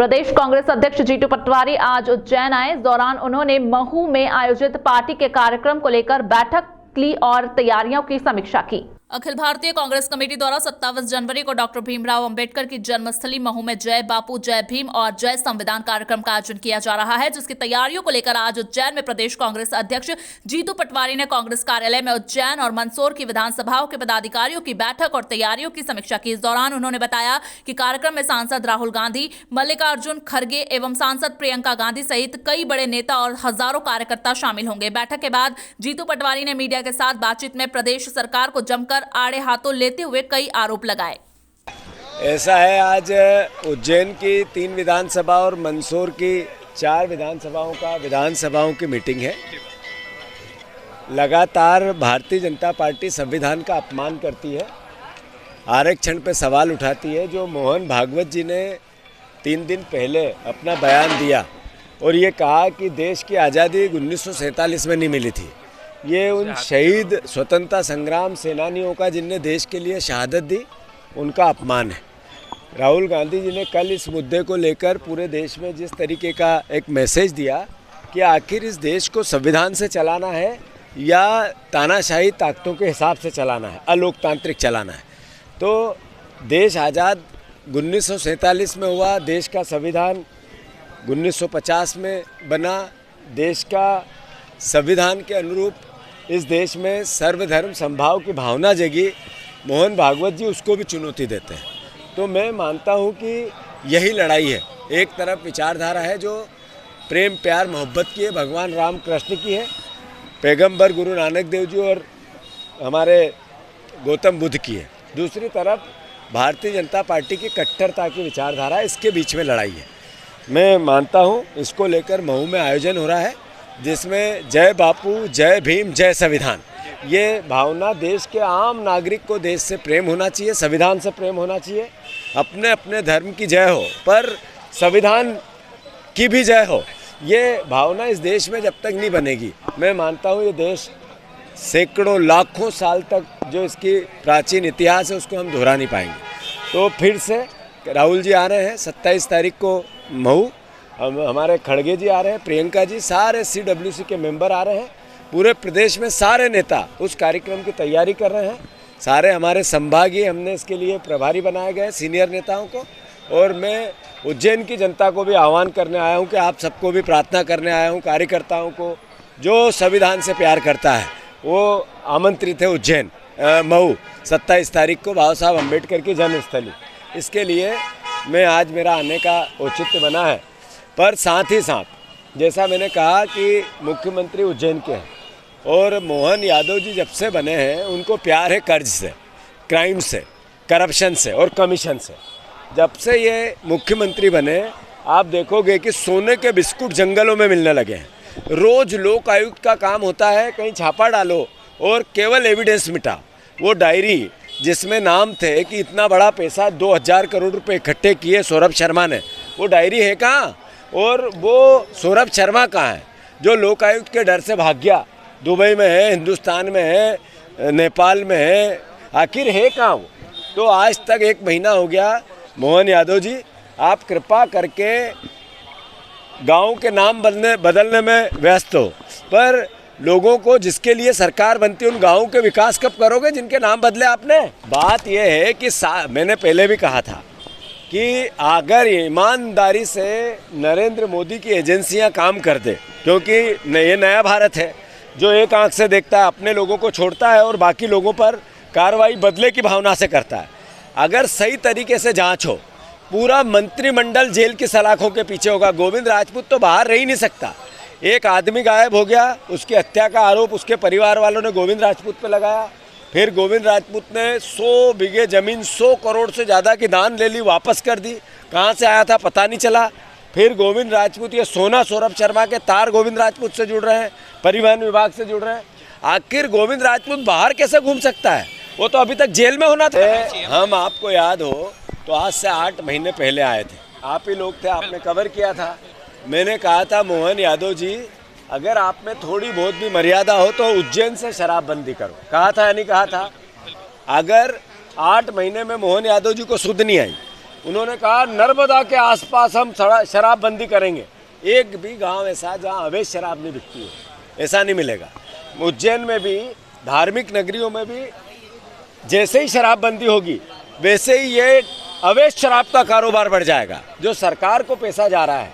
प्रदेश कांग्रेस अध्यक्ष जीतू पटवारी आज उज्जैन आए। इस दौरान उन्होंने महू में आयोजित पार्टी के कार्यक्रम को लेकर बैठक ली और तैयारियों की समीक्षा की। अखिल भारतीय कांग्रेस कमेटी द्वारा 27 जनवरी को डॉक्टर भीमराव अंबेडकर की जन्मस्थली महू में जय बापू, जय भीम और जय संविधान कार्यक्रम का आयोजन किया जा रहा है, जिसकी तैयारियों को लेकर आज उज्जैन में प्रदेश कांग्रेस अध्यक्ष जीतू पटवारी ने कांग्रेस कार्यालय में उज्जैन और मंदसौर की विधानसभाओं के पदाधिकारियों की बैठक और तैयारियों की समीक्षा की। इस दौरान उन्होंने बताया कि कार्यक्रम में सांसद राहुल गांधी, मल्लिकार्जुन खड़गे एवं सांसद प्रियंका गांधी सहित कई बड़े नेता और हजारों कार्यकर्ता शामिल होंगे। बैठक के बाद जीतू पटवारी ने मीडिया के साथ बातचीत में प्रदेश सरकार को जमकर आड़े हाथों लेते हुए कई आरोप लगाए। ऐसा है, आज उज्जैन की 3 विधानसभा और मंदसौर की 4 विधानसभाओं की मीटिंग है। लगातार भारतीय जनता पार्टी संविधान का अपमान करती है, आरक्षण पे सवाल उठाती है। जो मोहन भागवत जी ने 3 दिन पहले अपना बयान दिया और ये कहा कि देश की आज़ादी 1947 में नहीं मिली थी, ये उन शहीद स्वतंत्रता संग्राम सेनानियों का जिनने देश के लिए शहादत दी, उनका अपमान है। राहुल गांधी जी ने कल इस मुद्दे को लेकर पूरे देश में जिस तरीके का एक मैसेज दिया कि आखिर इस देश को संविधान से चलाना है या तानाशाही ताकतों के हिसाब से चलाना है, अलोकतांत्रिक चलाना है। तो देश आज़ाद 1947 में हुआ, देश का संविधान 1950 में बना। देश का संविधान के अनुरूप इस देश में सर्वधर्म समभाव की भावना जगी। मोहन भागवत जी उसको भी चुनौती देते हैं। तो मैं मानता हूँ कि यही लड़ाई है। एक तरफ विचारधारा है जो प्रेम प्यार मोहब्बत की है, भगवान राम कृष्ण की है, पैगंबर गुरु नानक देव जी और हमारे गौतम बुद्ध की है। दूसरी तरफ भारतीय जनता पार्टी की कट्टरता की विचारधारा, इसके बीच में लड़ाई है। मैं मानता हूँ इसको लेकर महू में आयोजन हो रहा है, जिसमें जय बापू, जय भीम, जय संविधान, ये भावना देश के आम नागरिक को देश से प्रेम होना चाहिए, संविधान से प्रेम होना चाहिए। अपने अपने धर्म की जय हो पर संविधान की भी जय हो, ये भावना इस देश में जब तक नहीं बनेगी, मैं मानता हूँ ये देश सैकड़ों लाखों साल तक जो इसकी प्राचीन इतिहास है उसको हम दोहरा नहीं पाएंगे। तो फिर से राहुल जी आ रहे हैं 27 तारीख को महू, हमारे खड़गे जी आ रहे हैं, प्रियंका जी, सारे CWC के मेंबर आ रहे हैं। पूरे प्रदेश में सारे नेता उस कार्यक्रम की तैयारी कर रहे हैं। सारे हमारे संभागीय हमने इसके लिए प्रभारी बनाए गए सीनियर नेताओं को। और मैं उज्जैन की जनता को भी आह्वान करने आया हूं कि आप सबको भी प्रार्थना करने आया हूं, कार्यकर्ताओं को जो संविधान से प्यार करता है वो आमंत्रित है उज्जैन महू 27 तारीख को, बाबा साहब अम्बेडकर की जन्मस्थली। इसके लिए मैं आज मेरा आने का औचित्य बना है। पर साथ ही साथ जैसा मैंने कहा कि मुख्यमंत्री उज्जैन के हैं और मोहन यादव जी जब से बने हैं उनको प्यार है कर्ज से, क्राइम से, करप्शन से और कमीशन से। जब से ये मुख्यमंत्री बने आप देखोगे कि सोने के बिस्कुट जंगलों में मिलने लगे हैं। रोज़ लोक आयुक्त का काम होता है, कहीं छापा डालो और केवल एविडेंस मिटा। वो डायरी जिसमें नाम थे कि इतना बड़ा पैसा 2000 करोड़ रुपए इकट्ठे किए सौरभ शर्मा ने, वो डायरी है कहाँ? और वो सौरभ शर्मा कहाँ है जो लोकायुक्त के डर से भाग गया? दुबई में है, हिंदुस्तान में है, नेपाल में है, आखिर है कहाँ वो? तो आज तक 1 महीना हो गया। मोहन यादव जी, आप कृपा करके गांव के नाम बदलने में व्यस्त हो, पर लोगों को जिसके लिए सरकार बनती है उन गाँवों के विकास कब करोगे जिनके नाम बदले आपने? बात यह है कि मैंने पहले भी कहा था कि अगर ईमानदारी से नरेंद्र मोदी की एजेंसियां काम कर दे, क्योंकि ये नया भारत है जो एक आंख से देखता है, अपने लोगों को छोड़ता है और बाकी लोगों पर कार्रवाई बदले की भावना से करता है। अगर सही तरीके से जांच हो, पूरा मंत्रिमंडल जेल की सलाखों के पीछे होगा। गोविंद राजपूत तो बाहर रह ही नहीं सकता। एक आदमी गायब हो गया, उसकी हत्या का आरोप उसके परिवार वालों ने गोविंद राजपूत पर लगाया। फिर गोविंद राजपूत ने 100 बीघे ज़मीन 100 करोड़ से ज़्यादा की दान ले ली, वापस कर दी। कहाँ से आया था पता नहीं चला। फिर गोविंद राजपूत, ये सोना सौरभ शर्मा के तार गोविंद राजपूत से जुड़ रहे हैं, परिवहन विभाग से जुड़ रहे हैं। आखिर गोविंद राजपूत बाहर कैसे घूम सकता है? वो तो अभी तक जेल में होना था। हम आपको याद हो तो आज से 8 महीने पहले आए थे, आप ही लोग थे, आपने कवर किया था। मैंने कहा था मोहन यादव जी, अगर आप में थोड़ी बहुत भी मर्यादा हो तो उज्जैन से शराबबंदी करो। कहा था या नहीं कहा था? अगर 8 महीने में मोहन यादव जी को सुध नहीं आई, उन्होंने कहा नर्मदा के आसपास हम शराबबंदी करेंगे। एक भी गांव ऐसा जहां अवैध शराब नहीं बिकती है, ऐसा नहीं मिलेगा। उज्जैन में भी, धार्मिक नगरियों में भी जैसे ही शराबबंदी होगी वैसे ही ये अवैध शराब का कारोबार बढ़ जाएगा। जो सरकार को पैसा जा रहा है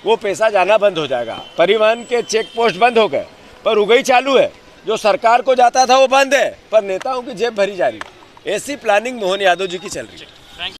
वो पैसा जाना बंद हो जाएगा। परिवहन के चेक पोस्ट बंद हो गए पर उगई चालू है। जो सरकार को जाता था वो बंद है पर नेताओं की जेब भरी जा रही है। ऐसी प्लानिंग मोहन यादव जी की चल रही है।